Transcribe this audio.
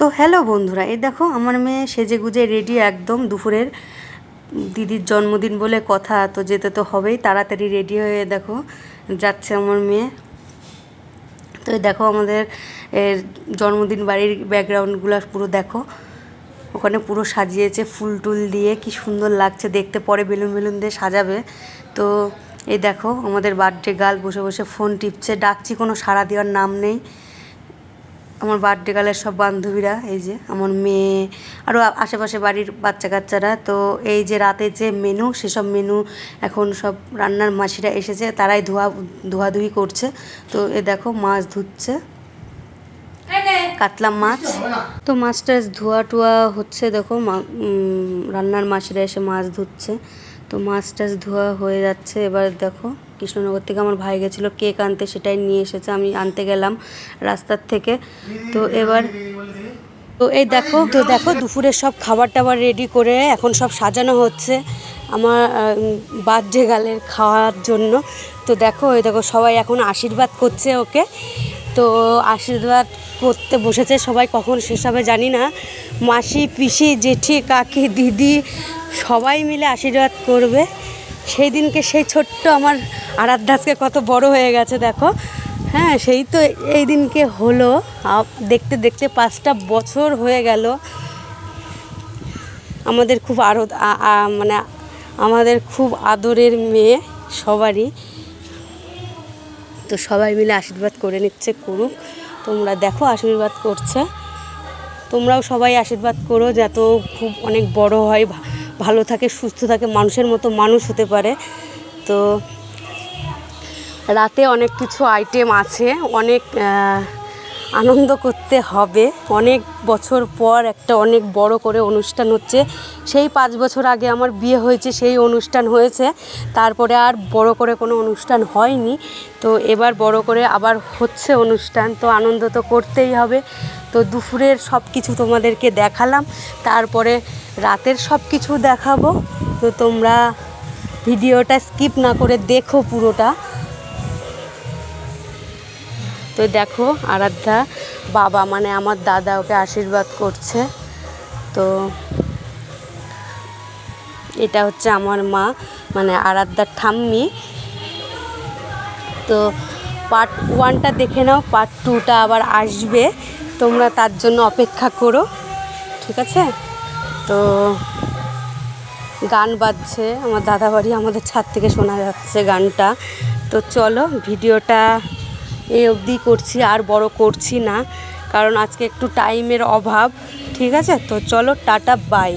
তো হ্যালো বন্ধুরা, এই দেখো আমার মেয়ে সেজেগুজে রেডি একদম দুপুরের দিদির জন্মদিন বলে কথা, তো যেতে তো হবেই। তাড়াতাড়ি রেডি হয়ে দেখো যাচ্ছে আমার মেয়ে। তো দেখো আমাদের জন্মদিন বাড়ির ব্যাকগ্রাউন্ডগুলো পুরো দেখো, ওখানে পুরো সাজিয়েছে ফুল টুল দিয়ে, কি সুন্দর লাগছে দেখতে। পরে বেলুন বেলুন দিয়ে সাজাবে। তো এই দেখো আমাদের বার্থডে গার্ল বসে বসে ফোন টিপছে, ডাকছি কোনো সাড়া দেওয়ার নাম নেই। আমার বার্থডে গার্লের সব বান্ধবীরা, এই যে আমার মেয়ে, আরও আশেপাশে বাড়ির বাচ্চা কাচ্চারা। তো এই যে রাতে যে মেনু, সেসব মেনু এখন সব রান্নার মাসিরা এসেছে, তারাই ধোয়াধুয়ি করছে। তো এ দেখো মাছ ধুচ্ছে, কাতলা মাছ। তো মাছটা ধোয়া টোয়া হচ্ছে, দেখো রান্নার মাসিরা এসে মাছ ধুচ্ছে। তো মাছ টাছ ধোয়া হয়ে যাচ্ছে। এবার দেখো কৃষ্ণনগর থেকে আমার ভাই গেছিলো কেক আনতে, সেটাই নিয়ে এসেছে, আমি আনতে গেলাম রাস্তার থেকে। তো এবার এই দেখো, দুপুরের সব খাবার টাবার রেডি করে এখন সব সাজানো হচ্ছে আমার বার্থডে গার্লের খাওয়ার জন্য। তো দেখো এই দেখো সবাই এখন আশীর্বাদ করছে ওকে। তো আশীর্বাদ করতে বসেছে সবাই, কখন শেষ হবে জানি না। মাসি, পিসি, জেঠি, কাকি, দিদি সবাই মিলে আশীর্বাদ করবে। সেই দিনকে সেই ছোট্ট আমার আরাধ্যাসকে কত বড় হয়ে গেছে দেখো। হ্যাঁ, সেই তো এই দিনকে হলো, দেখতে দেখতে 5টা বছর হয়ে গেল। আমাদের খুব মানে আমাদের খুব আদরের মেয়ে সবারই। তো সবাই মিলে আশীর্বাদ করে নিচ্ছে, করুক। তোমরা দেখো আশীর্বাদ করছে, তোমরাও সবাই আশীর্বাদ করো যত খুব অনেক বড় হয়, ভালো থাকে, সুস্থ থাকে, মানুষের মতো মানুষ হতে পারে। তো রাতে অনেক কিছু আইটেম আছে, অনেক আনন্দ করতে হবে। অনেক বছর পর একটা অনেক বড় করে অনুষ্ঠান হচ্ছে। সেই 5 বছর আগে আমার বিয়ে হয়েছে, সেই অনুষ্ঠান হয়েছে, তারপরে আর বড় করে কোনো অনুষ্ঠান হয়নি। তো এবার বড় করে আবার হচ্ছে অনুষ্ঠান, তো আনন্দ তো করতেই হবে। তো দুপুরের সব কিছু তোমাদেরকে দেখালাম, তারপরে রাতের সব কিছু দেখাবো। তো তোমরা ভিডিওটা স্কিপ না করে দেখো পুরোটা। তো দেখো আরাধ্যা বাবা, মানে আমার দাদা, ওকে আশীর্বাদ করছে। তো এটা হচ্ছে আমার মা, মানে আরাধ্যার ঠাম্মি। তো পার্ট 1টা দেখে নাও, পার্ট 2টা আবার আসবে, তোমরা তার জন্য অপেক্ষা করো, ঠিক আছে? তো গান বাজছে আমার দাদা বাড়ি, আমাদের ছাদ থেকে শোনা যাচ্ছে গানটা। তো চলো ভিডিওটা এই অবধি করছি, আর বড় করছি না, কারণ আজকে একটু টাইমের অভাব, ঠিক আছে? তো চলো, টাটা, বাই।